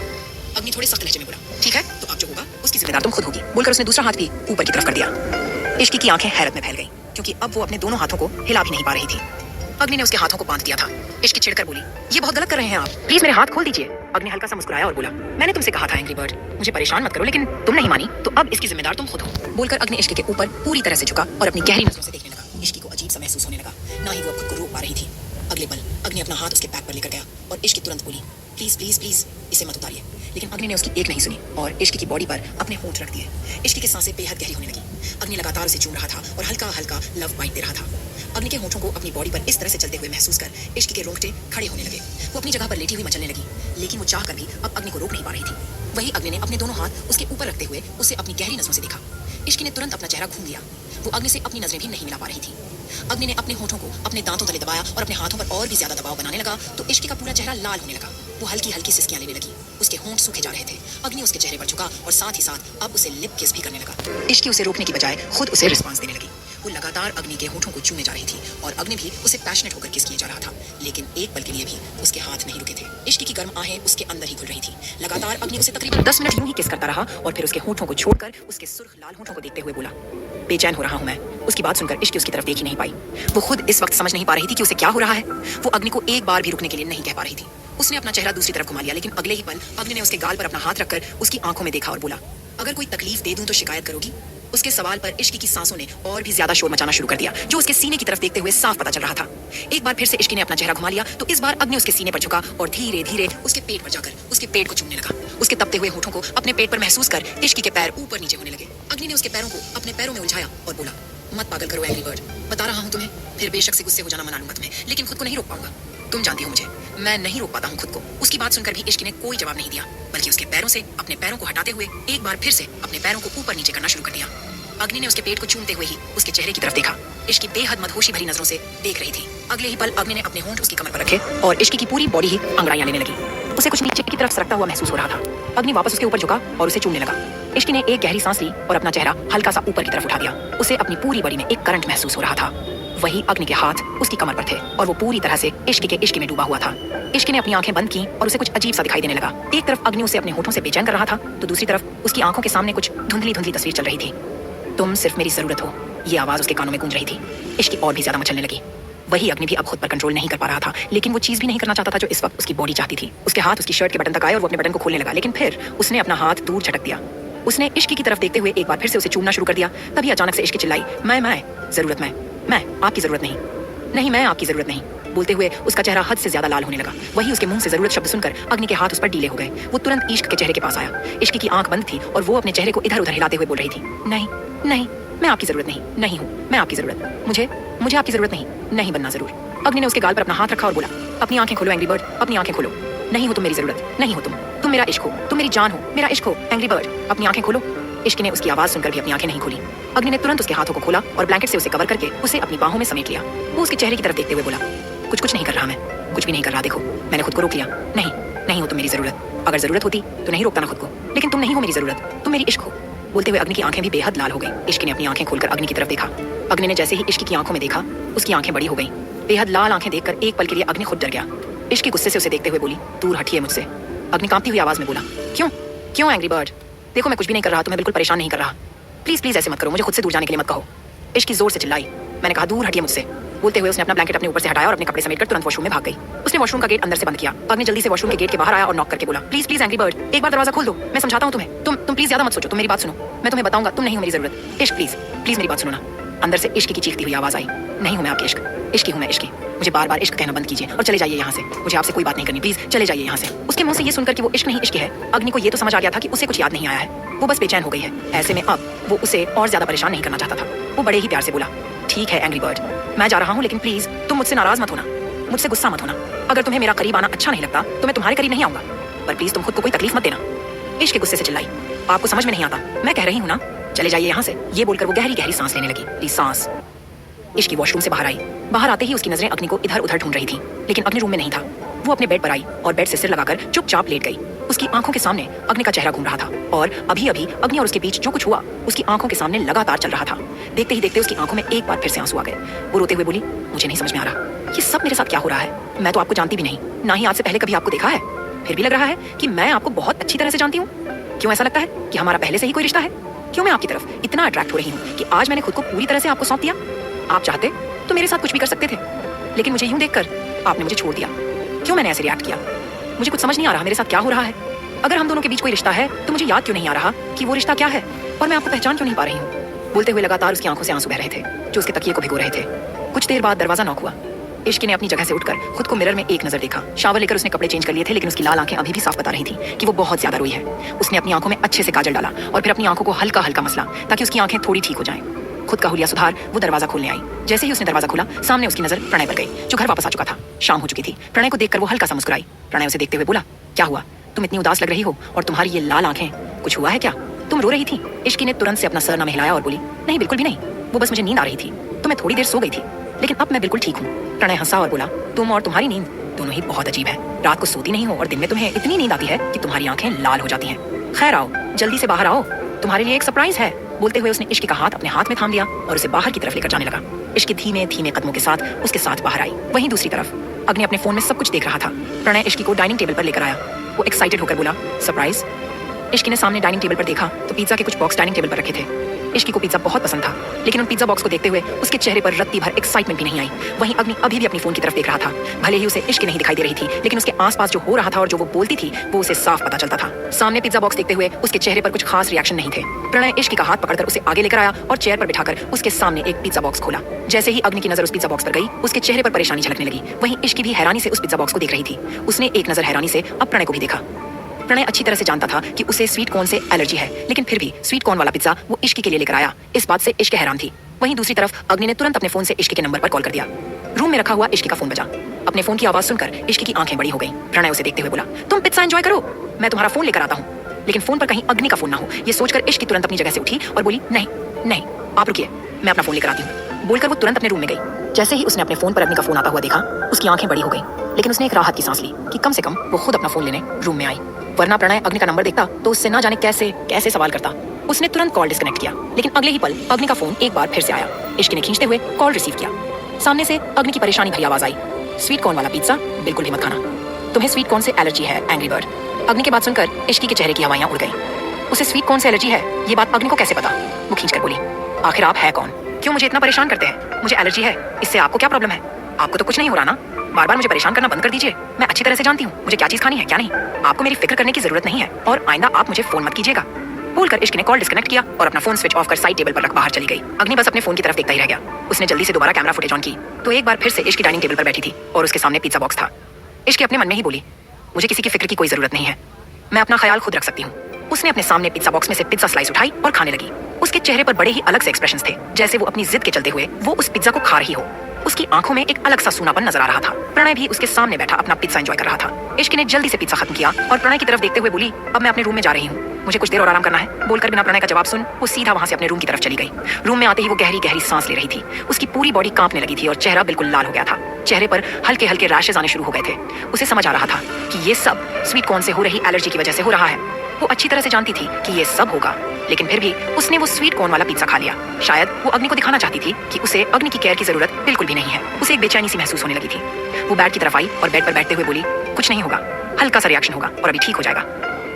अग्नि थोड़े सख्त लहजे में बोला, ठीक है तो अब जो होगा उसकी जिम्मेदार तुम खुद होगी। बोलकर उसने दूसरा हाथ भी ऊपर की तरफ कर दिया। इश्क की आंखें हैरत में फैल गईं क्योंकि अब वो अपने दोनों हाथों को हिला भी नहीं पा रही थी। अग्नि ने उसके हाथों को बांध दिया था। इश्क छिड़कर बोली, ये बहुत गलत कर रहे हैं आप, प्लीज मेरे हाथ खोल दीजिए। अग्नि हल्का सा मुस्कुराया और बोला, मैंने तुमसे कहा था एंग्री बर्ड, मुझे परेशान मत करो, लेकिन तुम नहीं मानी तो अब इसकी जिम्मेदार तुम खुद हो। बोलकर अग्नि इश्क के ऊपर पूरी तरह से झुका और अपनी गहरी नजरों से देखने लगा। इश्क को अजीब सा महसूस होने लगा, ना ही वो खुद को रोक पा रही थी। अगले पल अग्नि अपना हाथ उसके पैक पर लेकर गया और इश्क तुरंत बोली, प्लीज प्लीज प्लीज इसे मत उतारिए। लेकिन अग्नि ने उसकी एक नहीं सुनी और इश्क की बॉडी पर अपने होंठ रख दिए। इश्क की सांसें बेहद गहरी होने लगी। अग्नि लगातार उसे चूम रहा था और हल्का हल्का लव बाइट दे रहा था। अग्नि के होंठों को अपनी बॉडी पर इस तरह से चलते हुए महसूस कर इश्क के रोंगटे खड़े होने लगे। वो अपनी जगह पर लेटी हुई मचलने लगी, लेकिन वो चाहकर भी अब अग्नि को रोक नहीं पा रही थी। वही अग्नि ने अपने दोनों हाथ उसके ऊपर रखते हुए उसे अपनी गहरी नजरों से देखा। इश्क ने तुरंत अपना चेहरा घूम लिया। वो अग्नि से अपनी नजरें भी नहीं मिला पा रही थी। अग्नि ने अपने होठों को अपने दांतों तले दबाया और अपने हाथों पर और भी ज्यादा दबाव बनाने लगा तो इश्क का पूरा चेहरा लाल होने लगा। वो हल्की हल्की सिसकियां लेने लगी। उसके होंठ सूखे जा रहे थे। अग्नि उसके चेहरे पर झुका और साथ ही साथ अब उसे लिप किस भी करने लगा। इश्क उसे रोकने की बजाय खुद उसे रिस्पांस देने लगी। वो लगातार अग्नि के होठों को चूमने जा रही थी और अग्नि भी उसे पैशनेट होकर किस किए जा रहा था, लेकिन एक पल के लिए भी उसके हाथ नहीं रुके थे। इश्क की गर्म आहें उसके अंदर ही घुल रही थी। लगातार अग्नि उसे तकरीबन 10 मिनट यूं ही किस करता रहा और फिर उसके होठों को छोड़कर उसके सुर्ख लाल होठों को देखते हुए बोला, बेचैन हो रहा हूं मैं। उसकी बात सुनकर इश्क उसकी तरफ देख ही नहीं पाई। वो खुद इस वक्त समझ नहीं पा रही थी कि उसे क्या हो रहा है। वो अग्नि को एक बार भी रुकने के लिए नहीं कह पा रही थी। उसने अपना चेहरा दूसरी तरफ घुमा लिया, लेकिन अगले ही पल अग्नि ने उसके गाल पर अपना हाथ रखकर उसकी आंखों में देखा और बोला, अगर कोई तकलीफ दे दूं तो शिकायत करोगी? उसके सवाल पर इश्क की सांसों ने और भी ज्यादा शोर मचाना शुरू कर दिया, जो उसके सीने की तरफ देखते हुए साफ पता चल रहा था। एक बार फिर से इश्क ने अपना चेहरा घुमा लिया तो इस बार अग्नि उसके सीने पर झुका और धीरे धीरे उसके पेट पर जाकर उसके पेट को चूमने लगा। उसके तपते हुए होठों को अपने पेट पर महसूस कर इश्क के पैर ऊपर नीचे होने लगे। अग्नि ने उसके पैरों को अपने पैरों में उलझाया और बोला, मत पागल करो एंग्री बर्ड, बता रहा हूं तुम्हें, फिर बेशक से गुस्से हो जाना मना लूंगा तुम्हें, लेकिन खुद को नहीं रोक पाऊंगा। तुम जानती हो मुझे, मैं नहीं रोक पाता हूँ खुद को। उसकी बात सुनकर भी इश्क ने कोई जवाब नहीं दिया, बल्कि उसके पैरों से अपने पैरों को हटाते हुए एक बार फिर से अपने पैरों को ऊपर नीचे करना शुरू कर दिया। अग्नि ने उसके पेट को चूमते हुए ही उसके चेहरे की तरफ देखा। इश्क की बेहद मदहोशी भरी नजरों से देख रही थी। अगले ही पल अग्नि ने अपने होंठ उसकी कमर पर रखे और इश्क की पूरी बॉडी ही अंगड़ाइयां लेने लगी। उसे कुछ नीचे की तरफ सरकता हुआ महसूस हो रहा था। अग्नि वापस उसके ऊपर झुका और उसे चूमने लगा। इश्क ने एक गहरी सांस ली और अपना चेहरा हल्का सा ऊपर की तरफ उठा दिया। उसे अपनी पूरी बॉडी में एक करंट महसूस हो रहा था। वही अग्नि के हाथ उसकी कमर पर थे और वो पूरी तरह से इश्क में डूबा हुआ था। इश्क ने अपनी आंखें बंद की और उसे कुछ अजीब सा दिखाई देने लगा। एक तरफ अग्नि उसे अपने होठों से बेचैन कर रहा था तो दूसरी तरफ उसकी आंखों के सामने कुछ धुंधली धुंधली तस्वीर चल रही थी। तुम सिर्फ मेरी जरूरत हो, ये आवाज उसके कानों में गूंज रही थी। इश्क और भी ज्यादा मचलने लगी। वही अग्नि भी अब खुद पर कंट्रोल नहीं कर पा रहा था, लेकिन वो चीज भी नहीं करना चाहता था जो इस वक्त उसकी बॉडी चाहती थी। उसके हाथ उसकी शर्ट के बटन तक आए और वो अपने बटन को खोलने लगा, लेकिन फिर उसने अपना हाथ दूर झटक दिया। उसने इश्क की तरफ देखते हुए एक बार फिर से उसे चूमना शुरू कर दिया। तभी अचानक से इश्क चिल्लाई, मैं जरूरत मैं आपकी जरूरत नहीं, मैं आपकी जरूरत नहीं। बोलते हुए उसका चेहरा हद से ज्यादा लाल होने लगा। वही उसके मुंह से जरूरत शब्द सुनकर अग्नि के हाथ उस पर ढीले हो गए। वो तुरंत इश्क के चेहरे के पास आया। इश्क की आंख बंद थी और वो अपने चेहरे को इधर उधर हिलाते हुए बोल रही थी, नहीं, मैं आपकी जरूरत नहीं हूँ, मैं आपकी जरूरत, मुझे आपकी जरूरत नहीं बनना जरूर। अग्नि ने उसके गाल पर अपना हाथ रखा और बोला, अपनी आंखें खोलो एंग्री बर्ड, अपनी आंखें खोलो। नहीं हो तुम मेरी जरूरत, नहीं हो तुम मेरा इश्क हो, तुम मेरी जान हो, मेरा इश्क हो एंग्री बर्ड, अपनी आंखें खोलो। इश्क ने उसकी आवाज सुनकर भी अपनी आंखें नहीं खोली। अग्नि ने तुरंत उसके हाथों को खोला और ब्लैंकेट से उसे कवर करके उसे अपनी बाहों में समेट लिया। वो उसके चेहरे की तरफ देखते हुए बोला, कुछ नहीं कर रहा, मैं कुछ भी नहीं कर रहा, देखो मैंने खुद को रोक लिया। नहीं हो तुम मेरी जरूरत, अगर जरूरत होती तो नहीं रोकता ना खुद को, लेकिन तुम नहीं हो मेरी जरूरत, तुम मेरी इश्क हो। बोलते हुए अग्नि की आंखें भी बेहद लाल हो गई। इश्क ने अपनी आंखें खोलकर अग्नि की तरफ देखा। अग्नि ने जैसे ही इश्क की आंखों में देखा, उसकी आंखें बड़ी हो गई। बेहद लाल आंखें देखकर एक पल के लिए अग्नि खुद डर गया। इश्क की गुस्से से उसे देखते हुए बोली, दूर हटिए मुझसे। अग्नि कांपती हुई आवाज में बोला, क्यों एंग्री बर्ड, देखो मैं कुछ भी नहीं कर रहा, तुम्हें बिल्कुल परेशान नहीं कर रहा, प्लीज ऐसे मत करो, मुझे खुद से दूर जाने के लिए मत कहो। इश्क की जोर से चिल्लाई, मैंने कहा दूर हटिए मुझसे। बोलते हुए उसने अपना ब्लैंकेट अपने ऊपर से हटाया और अपने कपड़े समेटकर तुरंत वॉशरूम में भाग गई। उसने वॉशरूम का गेट अंदर से बंद किया। अग्नि जल्दी से वॉशरूम के गेट के बाहर आया और नॉक करके बोला, प्लीज एंग्री बर्ड, एक बार दरवाजा खोल दो, मैं समझाता हूँ तुम्हें, तुम प्लीज ज्यादा मत सोचो, तुम मेरी बात सुनो, मैं तुम्हें बताऊंगा, तुम नहीं हो मेरी जरूरत। इश्क प्लीज मेरी बात सुनो ना। अंदर से इश्क की चीखती हुई आवाज आई, नहीं हूं मैं आपकी इश्क हूं मैं इश्क। मुझे बार इश्क कहना बंद कीजिए और चले जाइए यहाँ से, मुझे आपसे कोई बात नहीं करनी, प्लीज चले जाइए यहाँ से। उसके मुंह से ये सुनकर कि वो इश्क नहीं इश्क है, अग्नि को ये तो समझ आ गया था कि उसे कुछ याद नहीं आया है। वो बस बेचैन हो गई है। ऐसे में अब वो उसे और ज्यादा परेशान नहीं करना चाहता था। वो बड़े ही प्यार से बोला, ठीक है एंग्री बर्ड, मैं जा रहा हूँ, लेकिन प्लीज तुम मुझसे नाराज मत होना, मुझसे गुस्सा मत होना। अगर तुम्हें मेरा करीब आना अच्छा नहीं लगता तो मैं तुम्हारे करीब नहीं आऊंगा, पर प्लीज तुम खुद को कोई तकलीफ मत देना। इश्क के गुस्से से चिल्लाई, आपको समझ में नहीं आता, मैं कह रही हूँ ना, चले जाइए यहाँ से। ये बोलकर वो गहरी सांस लेने लगी। सांस। इश्क वॉशरूम से बाहर आई। बाहर आते ही उसकी नजरें अग्नि को इधर उधर ढूंढ रही थी, लेकिन अग्नि रूम में नहीं था। वो अपने बेड पर आई और बेड से सिर लगाकर चुपचाप लेट गई। उसकी आंखों के सामने अग्नि का चेहरा घूम रहा था और अभी अग्नि और उसके बीच जो कुछ हुआ उसकी आंखों के सामने लगातार चल रहा था। देखते ही देखते उसकी आंखों में एक बार फिर से आंसू आ गए। वो रोते हुए बोली, मुझे नहीं समझ में आ रहा, ये सब मेरे साथ क्या हो रहा है। मैं तो आपको जानती भी नहीं, ना ही आज से पहले कभी आपको देखा है, फिर भी लग रहा है कि मैं आपको बहुत अच्छी तरह से जानती हूँ। क्यों ऐसा लगता है कि हमारा पहले से ही कोई रिश्ता है? क्यों मैं आपकी तरफ इतना अट्रैक्ट हो रही हूँ कि आज मैंने खुद को पूरी तरह से आपको सौंप दिया? आप चाहते तो मेरे साथ कुछ भी कर सकते थे, लेकिन मुझे यूं देखकर आपने मुझे छोड़ दिया। क्यों मैंने ऐसे रिएक्ट किया? मुझे कुछ समझ नहीं आ रहा मेरे साथ क्या हो रहा है। अगर हम दोनों के बीच कोई रिश्ता है तो मुझे याद क्यों नहीं आ रहा कि वो रिश्ता क्या है, और मैं आपको पहचान क्यों नहीं पा रही हूँ। बोलते हुए लगातार उसकी आंखों से आंसू बह रहे थे जो उसके तकिए को भिगो रहे थे। कुछ देर बाद दरवाजा नॉक हुआ। इश्क ने अपनी जगह से उठकर खुद को मिरर में एक नजर देखा। शावर लेकर उसने कपड़े चेंज कर लिए थे, लेकिन उसकी लाल आंखें अभी भी साफ बता रही थी कि वो बहुत ज्यादा रोई है। उसने अपनी आंखों में अच्छे से काजल डाला और फिर अपनी आंखों को हल्का हल्का मसला ताकि उसकी आंखें थोड़ी ठीक हो जाएं। खुद का हुलिया सुधार वो दरवाजा खोलने आई। जैसे ही उसने दरवाजा खोला, सामने उसकी नजर प्रणय पर गई जो घर वापस आ चुका था। शाम हो चुकी थी। प्रणय को देखकर वो हल्का सा मुस्कुराई। प्रणय उसे देखते हुए बोला, क्या हुआ, तुम इतनी उदास लग रही हो और तुम्हारी ये लाल आंखें, कुछ हुआ है क्या? तुम रो रही थी? इश्क ने तुरंत से अपना सर न हिलाया और बोली, नहीं बिल्कुल भी नहीं, वो बस मुझे नींद आ रही थी तो मैं थोड़ी देर सो गई थी, लेकिन अब मैं बिल्कुल ठीक हूँ। प्रणय हंसा और बोला, तुम और तुम्हारी नींद दोनों ही बहुत अजीब है। रात को सोती नहीं हो और दिन में तुम्हें इतनी नींद आती है कि तुम्हारी आंखें लाल हो जाती हैं। खैर आओ, जल्दी से बाहर आओ, तुम्हारे लिए एक सरप्राइज है। बोलते हुए उसने इश्क का हाथ अपने हाथ में थाम लिया और उसे बाहर की तरफ लेकर जाने लगा। इश्क धीमे धीमे कदमों के साथ उसके साथ बाहर आई। वहीं दूसरी तरफ अग्नि अपने फोन में सब कुछ देख रहा था। प्रणय इश्क को डाइनिंग टेबल पर लेकर आया। वो एक्साइटेड होकर बोला, सरप्राइज। इश्क ने सामने डाइनिंग टेबल पर देखा तो पिज्जा के कुछ बॉक्स डाइनिंग टेबल पर रखे थे। इश्क को पिज्जा बहुत पसंद था, लेकिन उन पिज्जा बॉक्स को देखते हुए उसके चेहरे पर रत्ती भर एक्साइटमेंट भी नहीं आई। वहीं अग्नि अभी भी अपनी फोन की तरफ देख रहा था। भले ही उसे इश्क नहीं दिखाई दे रही थी, लेकिन उसके आसपास जो हो रहा था और जो वो बोलती थी वो उसे साफ पता चलता था। सामने पिज्जा बॉक्स देखते हुए उसके चेहरे पर कुछ खास रिएक्शन नहीं थे। प्रणय इश्क का हाथ पकड़कर उसे आगे लेकर आया और चेयर पर बिठाकर उसके सामने एक पिज्जा बॉक्स खोला। जैसे ही अग्नि की नजर उस पिज्जा बॉक्स पर गई, उसके चेहरे पर परेशानी झलकने लगी। वहीं इश्क भी हैरानी से उस पिज्जा बॉक्स को देख रही थी। उसने एक नजर हैरानी से अब प्रणय को भी देखा। प्रणय अच्छी तरह से जानता था कि उसे स्वीट कॉर्न से एलर्जी है, लेकिन फिर भी स्वीट कॉर्न वाला पिज्जा वो इश्क के लिए लेकर आया। इस बात से इश्क हैरान थी। वहीं दूसरी तरफ अग्नि ने तुरंत अपने फोन से इश्क के नंबर पर कॉल कर दिया। रूम में रखा हुआ इश्क का फोन बजा। अपने फोन की आवाज सुनकर इश्क की आंखें बड़ी हो गई। प्रणय उसे देखते हुए बोला, तुम पिज्जा एंजॉय करो, मैं तुम्हारा फोन लेकर आता हूँ। लेकिन फोन पर कहीं अग्नि का फोन ना हो, ये सोचकर इश्क तुरंत अपनी जगह से उठी और बोली, नहीं आप रुकिए, मैं अपना फोन लेकर आती हूँ। बोलकर वो तुरंत अपने रूम में गई। जैसे ही उसने अपने फोन पर अग्नि का फोन आता हुआ देखा, उसकी आंखें बड़ी हो गई, लेकिन उसने एक राहत की सांस ली कि कम से कम वो खुद अपना फोन लेने रूम में आई। वरना प्रणय अग्नि का नंबर देखता तो उससे ना जाने कैसे सवाल करता। उसने तुरंत कॉल डिस्कनेक्ट किया, लेकिन अगले ही पल अग्नि का फोन एक बार फिर से आया। इश्क ने खींचते हुए कॉल रिसीव किया। सामने से अग्नि की परेशानी भरी आवाज आई, स्वीट कॉर्न वाला पिज्जा बिल्कुल भी मत खाना, तुम्हें स्वीट कॉर्न से एलर्जी है एंग्री बर्ड। अग्नि की बात सुनकर इश्क के चेहरे की हवाइयां उड़ गई। उसे स्वीट कॉर्न से एलर्जी है, ये बात अग्नि को कैसे पता? वो खींचकर बोली, आखिर आप है कौन? क्यों मुझे इतना परेशान करते हैं? मुझे एलर्जी है, इससे आपको क्या प्रॉब्लम है? आपको तो कुछ नहीं हो रहा ना? बार बार मुझे परेशान करना बंद कर दीजिए। मैं अच्छी तरह से जानती हूँ मुझे क्या चीज खानी है क्या नहीं। आपको मेरी फिक्र करने की जरूरत नहीं है और आइंदा आप मुझे फोन मत कीजिएगा। बोलकर इश्क ने कॉल डिस्कनेक्ट किया और अपना फोन स्विच ऑफ कर साइड टेबल पर रख बाहर चली गई। अग्नि बस अपने फोन की तरफ देखता ही रह गया। उसने जल्दी से दोबारा कैमरा फुटेज ऑन की तो एक बार फिर से इश्क की डाइनिंग टेबल पर बैठी थी और उसके सामने पिज्जा बॉक्स था। इश्क अपने मन में ही बोली, मुझे किसी की फिक्र की कोई जरूरत नहीं है, मैं अपना ख्याल खुद रख सकती हूँ। उसने अपने सामने पिज्जा बॉक्स में से पिज्जा स्लाइस उठाई और खाने लगी। उसके चेहरे पर बड़े ही अलग से एक्सप्रेशंस थे, जैसे वो अपनी जिद के चलते हुए वो उस पिज्जा को खा रही हो। उसकी आंखों में एक अलग सा सूनापन नजर आ रहा था। प्रणय भी उसके सामने बैठा अपना पिज्जा एंजॉय कर रहा था। इश्क ने जल्दी से पिज्जा खत्म किया और प्रणय की तरफ देखते हुए बोली, अब मैं अपने रूम में जा रही हूँ, मुझे कुछ देर और आराम करना है। बोलकर बिना प्रणय का जवाब सुन वो सीधा वहां से अपने रूम की तरफ चली गई। रूम में आते ही वो गहरी गहरी सांस ले रही थी। उसकी पूरी बॉडी कांपने लगी थी और चेहरा बिल्कुल लाल हो गया था। चेहरे पर हल्के हल्के रैशेज आने शुरू हो गए थे। उसे समझ आ रहा था कि ये सब स्वीट कॉर्न से हो रही एलर्जी की वजह से हो रहा है। वो अच्छी तरह से जानती थी कि ये सब होगा, लेकिन फिर भी उसने वो स्वीट कॉर्न वाला पिज्जा खा लिया। शायद वो अग्नि को दिखाना चाहती थी कि उसे अग्नि की केयर की जरूरत बिल्कुल भी नहीं है। उसे एक बेचैनी सी महसूस होने लगी थी। वो बेड की तरफ आई और बेड पर बैठते हुए बोली, कुछ नहीं होगा, हल्का सा रिएक्शन होगा और अभी ठीक हो जाएगा।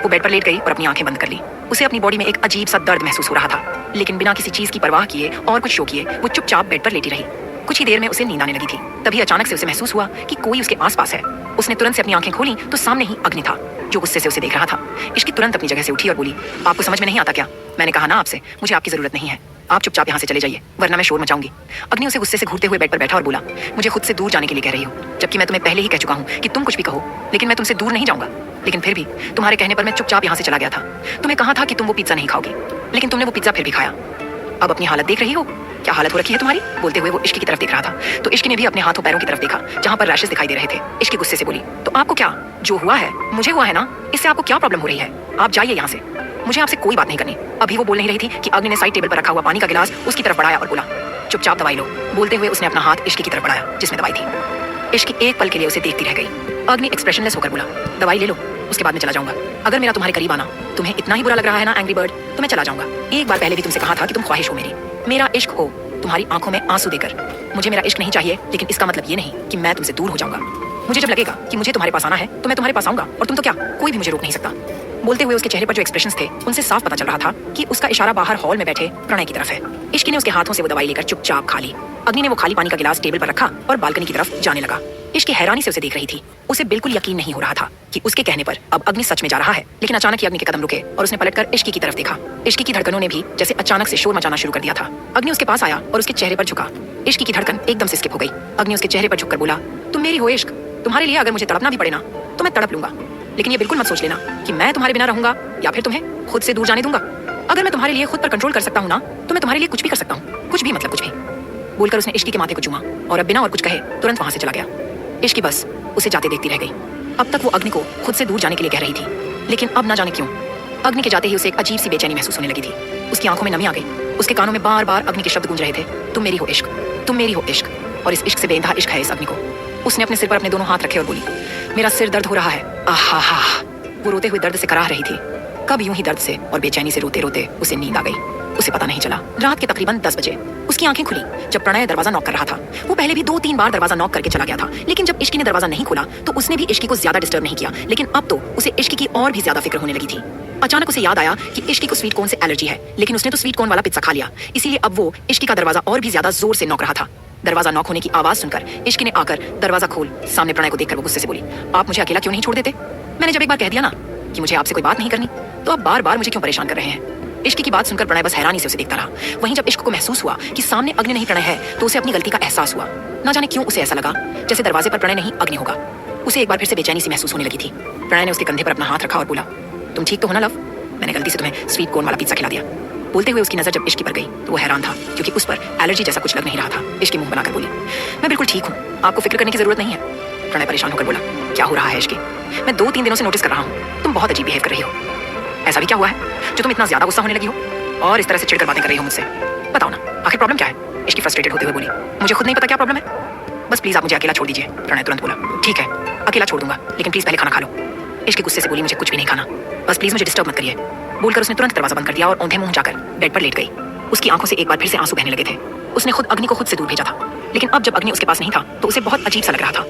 वो बेड पर लेट गई और अपनी आंखें बंद कर ली। उसे अपनी बॉडी में एक अजीब सा दर्द महसूस हो रहा था, लेकिन बिना किसी चीज की परवाह किए और कुछ शो किए वो चुपचाप बेड पर लेटी रही। कुछ ही देर में उसे नींद आने लगी थी। तभी अचानक से उसे महसूस हुआ कि कोई उसके आसपास है। उसने तुरंत से अपनी आंखें खोली तो सामने ही अग्नि था, जो गुस्से से उसे देख रहा था। इश्की तुरंत अपनी जगह से उठी और बोली, आपको समझ में नहीं आता क्या? मैंने कहा ना आपसे, मुझे आपकी जरूरत नहीं है। आप चुपचाप यहाँ से चले जाइए वरना मैं शोर मचाऊंगी। अग्नि उसे गुस्से से घूरते हुए बेड पर बैठा और बोला, मुझे खुद से दूर जाने के लिए कह रही हो, जबकि मैं तुम्हें पहले ही कह चुका हूँ कि तुम कुछ भी कहो, लेकिन मैं तुमसे दूर नहीं जाऊंगा। लेकिन फिर भी तुम्हारे कहने पर मैं चुपचाप यहाँ से चला गया था। तुम्हें कहा था कि तुम वो पिज्जा नहीं खाओगी, लेकिन तुमने वो पिज्जा फिर भी खाया। अब अपनी हालत देख रही हो, क्या हालत हो रखी है तुम्हारी? बोलते हुए वो इश्क की तरफ देख रहा था तो इश्क ने भी अपने हाथों पैरों की तरफ देखा जहां पर रैशेस दिखाई दे रहे थे। इश्क गुस्से से बोली, तो आपको क्या, जो हुआ है मुझे हुआ है ना, इससे आपको क्या प्रॉब्लम हो रही है? आप जाइए यहाँ से, मुझे आपसे कोई बात नहीं करनी। अभी वो बोल नहीं रही थी कि अग्नि ने साइड टेबल पर रखा हुआ पानी का गिलास उसकी तरफ बढ़ाया और बोला, चुपचाप दवाई लो। बोलते हुए उसने अपना हाथ इश्क की तरफ बढ़ाया जिसमें दवाई थी। इश्क एक पल के लिए उसे देखती रह गई। अग्नि एक्सप्रेशनलेस होकर बोला, दवाई ले लो, उसके बाद मैं चला जाऊंगा। अगर मेरा तुम्हारे करीब आना तुम्हें इतना ही बुरा लग रहा है ना एंग्री बर्ड, तो मैं चला जाऊंगा। एक बार पहले भी तुमसे कहा था कि तुम ख्वाहिश हो मेरा इश्क हो। तुम्हारी आंखों में आंसू देकर मुझे मेरा इश्क नहीं चाहिए, लेकिन इसका मतलब ये नहीं कि मैं तुमसे दूर हो जाऊंगा। मुझे जब लगेगा कि मुझे तुम्हारे पास आना है तो मैं तुम्हारे पास आऊंगा, और तुम तो क्या, कोई भी मुझे रोक नहीं सकता। बोलते हुए उसके चेहरे पर जो एक्सप्रेशंस थे उनसे साफ पता चल रहा था कि उसका इशारा बाहर हॉल में बैठे प्रणय की तरफ है। इश्क ने उसके हाथों से वो दवाई लेकर चुपचाप खा ली। अग्नि ने वो खाली पानी का गिलास टेबल पर रखा और बालकनी की तरफ जाने लगा। इश्क हैरानी से उसे देख रही थी। उसे बिल्कुल यकीन नहीं हो रहा था कि उसके कहने पर अब अग्नि सच में जा रहा है। लेकिन अचानक ही अग्नि के कदम रुके और उसने पलटकर इश्क की तरफ देखा। इश्क की धड़कनों ने भी जैसे अचानक से शोर मचाना शुरू कर दिया था। अग्नि उसके पास आया और उसके चेहरे पर झुका। इश्क की धड़कन एकदम से स्किप हो गई। अग्नि उसके चेहरे पर झुककर बोला, तुम मेरी हो इश्क, तुम्हारे लिए अगर मुझे तड़पना भी पड़े ना तो मैं तड़प लूंगा, लेकिन ये बिल्कुल मत सोच लेना कि मैं तुम्हारे बिना रहूंगा या फिर तुम्हें खुद से दूर जाने दूंगा। अगर मैं तुम्हारे लिए खुद पर कंट्रोल कर सकता हूँ ना, तो मैं तुम्हारे लिए कुछ भी कर सकता हूँ, कुछ भी मतलब कुछ भी। बोलकर उसने इश्क के माथे को चूमा और अब बिना और कुछ कहे तुरंत वहां से चला गया। इश्क बस उसे जाते देखती रह गई। अब तक वो अग्नि को खुद से दूर जाने के लिए कह रही थी, लेकिन अब ना जाने क्यों अग्नि के जाते ही उसे एक अजीब सी बेचैनी महसूस होने लगी थी। उसकी आंखों में नमी आ गई। उसके कानों में बार बार अग्नि के शब्द गूंज रहे थे, तुम मेरी हो इश्क, तुम मेरी हो इश्क। और इस इश्क से बेइंतहा इश्क है इस अग्नि को। उसने अपने सिर पर अपने दोनों हाथ रखे और बोली, मेरा सिर दर्द हो रहा है। आहा हा। वो रोते हुए दर्द से कराह रही थी। कब यूं ही दर्द से और बेचैनी से रोते रोते उसे नींद आ गई। उसे पता नहीं चला। रात के तकरीबन 10 बजे उसकी आंखें खुली जब प्रणय दरवाजा नॉक कर रहा था। वो पहले भी 2-3 बार दरवाजा नॉक करके चला गया था, लेकिन जब इश्की ने दरवाजा नहीं खोला तो उसने भी इश्की को ज्यादा डिस्टर्ब नहीं किया। लेकिन अब तो उसे इश्की की और भी ज्यादा फिक्र होने लगी थी। अचानक उसे याद आया कि इश्की को स्वीट कॉर्न से एलर्जी है, लेकिन उसने तो स्वीट कॉर्न वाला पिज्जा खा लिया। इसीलिए अब वो इश्की का दरवाजा और भी ज्यादा जोर से नॉक रहा था। दरवाजा नॉक होने की आवाज सुनकर इश्की ने आकर दरवाजा खोल सामने प्रणय को देखकर वो गुस्से से बोली, आप मुझे अकेला क्यों नहीं छोड़ देते? मैंने जब एक बार कह दिया ना कि मुझे आपसे कोई बात नहीं करनी, तो आप बार बार मुझे क्यों परेशान कर रहे हैं? इश्क की बात सुनकर प्रणय बस हैरानी से उसे देखता रहा। वहीं जब इश्क को महसूस हुआ कि सामने अग्नि नहीं प्रणय है, तो उसे अपनी गलती का एहसास हुआ। ना जाने क्यों उसे ऐसा लगा जैसे दरवाजे पर प्रणय नहीं अग्नि होगा। उसे एक बार फिर से बेचैनी सी महसूस होने लगी थी। प्रणय ने उसके कंधे पर अपना हाथ रखा और बोला, तुम ठीक तो हो ना लव? मैंने गलती से तुम्हें स्वीट कॉर्न वाला पिज्जा खिला दिया। बोलते हुए उसकी नजर जब इश्क पर गई तो वो हैरान था, क्योंकि उस पर एलर्जी जैसा कुछ लग नहीं रहा था। इश्क मुंह बनाकर बोली, मैं बिल्कुल ठीक हूँ, आपको फिक्र करने की जरूरत नहीं है। प्रणय परेशान होकर बोला, क्या हो रहा है इश्क? मैं 2-3 दिनों से नोटिस कर रहा हूँ, तुम बहुत अजीब बिहेव कर रही हो। ऐसा भी क्या हुआ है जो तुम इतना ज्यादा गुस्सा होने लगी हो और इस तरह से चिढ़कर बातें कर रही हो मुझसे? बताओ ना, आखिर प्रॉब्लम क्या है? इश्क फ्रस्ट्रेटेड होते हुए बोली, मुझे खुद नहीं पता क्या प्रॉब्लम है, बस प्लीज आप मुझे अकेला छोड़ दीजिए। प्रणय तुरंत बोला, ठीक है अकेला छोड़ दूंगा, लेकिन प्लीज पहले खाना खा लो। इश्क गुस्से से बोली, मुझे कुछ भी नहीं खाना, बस प्लीज मुझे डिस्टर्ब मत करिए। बोलकर उसने तुरंत दरवाजा बंद कर दिया और औंधे मुंह जाकर बेड पर लेट गई। उसकी आंखों से एक बार फिर से आंसू बहने लगे थे। उसने खुद अग्नि को खुद से दूर भेजा था, लेकिन अब जब अग्नि उसके पास नहीं था तो उसे बहुत अजीब सा लग रहा था।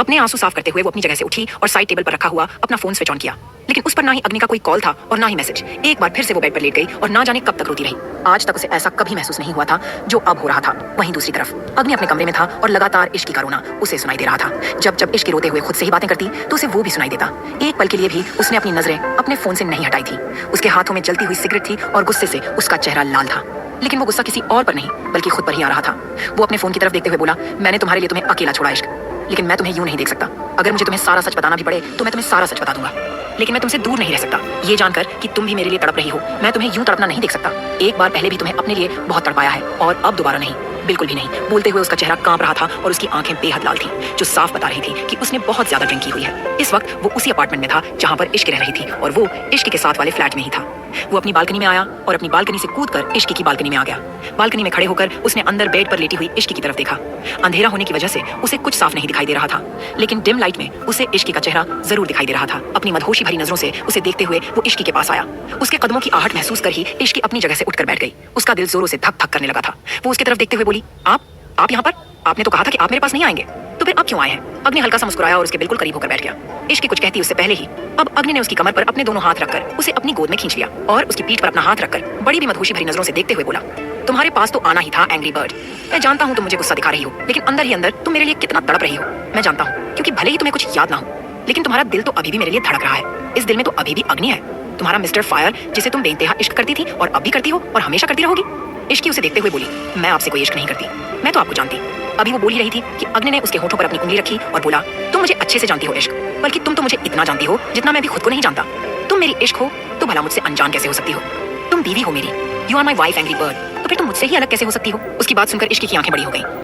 अपने आंसू साफ करते हुए वो अपनी जगह से उठी और साइड टेबल पर रखा हुआ अपना फोन स्विच ऑन किया, लेकिन उस पर ना ही अग्नि का कोई कॉल था और ना ही मैसेज। एक बार फिर से वो बेड पर लेट गई और ना जाने कब तक रोती रही। आज तक उसे ऐसा कभी महसूस नहीं हुआ था जो अब हो रहा था। वहीं दूसरी तरफ अग्नि अपने कमरे में था और लगातार इश्क का रोना उसे सुनाई दे रहा था। जब जब इश्क रोते हुए खुद से ही बातें करती तो उसे वो भी सुनाई देता। एक पल के लिए भी उसने अपनी नजरें अपने फोन से नहीं हटाई थी। उसके हाथों में जलती हुई सिगरेट थी और गुस्से से उसका चेहरा लाल था, लेकिन वो गुस्सा किसी और पर नहीं बल्कि खुद पर ही आ रहा था। वो अपने फोन की तरफ देखते हुए बोला, मैंने तुम्हारे लिए तुम्हें अकेला छोड़ा इश्क, लेकिन मैं तुम्हें यूं नहीं देख सकता। अगर मुझे तुम्हें सारा सच बताना भी पड़े तो मैं तुम्हें सारा सच बता दूंगा, लेकिन मैं तुमसे दूर नहीं रह सकता। ये जानकर कि तुम भी मेरे लिए तड़प रही हो, मैं तुम्हें यूं तड़पना नहीं देख सकता। एक बार पहले भी तुम्हें अपने लिए बहुत तड़पाया है और अब दोबारा नहीं, बिल्कुल भी नहीं। बोलते हुए उसका चेहरा कांप रहा था और उसकी आंखें बेहद लाल थी, जो साफ बता रही थी कि उसने बहुत ज्यादा ड्रिंक की हुई है। इस वक्त वो उसी अपार्टमेंट में था जहां पर इश्क रह रही थी और वो इश्क के साथ वाले फ्लैट में ही था। वो अपनी बालकनी में आया और अपनी बालकनी से कूदकर इश्क की बालकनी में आ गया। बालकनी में खड़े होकर उसने अंदर बेड पर लेटी हुई इश्क की तरफ देखा। अंधेरा होने की वजह से उसे कुछ साफ नहीं दिखाई दे रहा था, लेकिन डिम लाइट में उसे इश्क का चेहरा जरूर दिखाई दे रहा था। अपनी मदहोशी भरी नजरों से उसे देखते हुए वो इश्क के पास आया। उसके कदमों की आहट महसूस कर ही इश्क अपनी जगह से उठकर बैठ गई। उसका दिल जोरों से धक धक करने लगा था। वो उसकी तरफ देखते हुए बोली, आप यहाँ पर? आपने तो कहा था कि आप मेरे पास नहीं आएंगे, तो फिर अब क्यों आए हैं? अग्नि हल्का सा मुस्कुराया और उसके बिल्कुल करीब होकर बैठ गया। इश्क कुछ कहती उससे पहले ही अब अग्नि ने उसकी कमर पर अपने दोनों हाथ रखकर उसे अपनी गोद में खींच लिया और उसकी पीठ पर अपना हाथ रखकर बड़ी भी मदहोशी भरी नजरों से देखते हुए बोला, तुम्हारे पास तो आना ही था एंग्री बर्ड। मैं जानता हूँ तुम मुझे गुस्सा दिखा रही हो, लेकिन अंदर ही अंदर तुम मेरे लिए कितना तड़प रही हो मैं जानता हूँ, क्योंकि भले ही तुम्हें कुछ याद ना हो, लेकिन तुम्हारा दिल तो अभी भी मेरे लिए धड़क रहा है। इस दिल में तो अभी भी अग्नि है, तुम्हारा मिस्टर फायर, जिसे तुम बेइंतहा इश्क करती थी और अब भी करती हो और हमेशा करती रहोगी। इश्क उसे देखते हुए बोली, मैं आपसे कोई इश्क नहीं करती, मैं तो आपको जानती। अभी वो बोल ही रही थी कि अग्नि ने उसके होठों पर अपनी उंगली रखी और बोला, तुम मुझे अच्छे से जानती हो इश्क, बल्कि तुम तो मुझे इतना जानती हो जितना मैं भी खुद को नहीं जानता। तुम मेरी इश्क हो तो भला मुझसे अनजान कैसे हो सकती हो? तुम बीवी हो मेरी, you are my wife angry bird, तो फिर तुम मुझसे ही अलग कैसे हो सकती हो? उसकी बात सुनकर इश्क की आंखें बड़ी हो गई।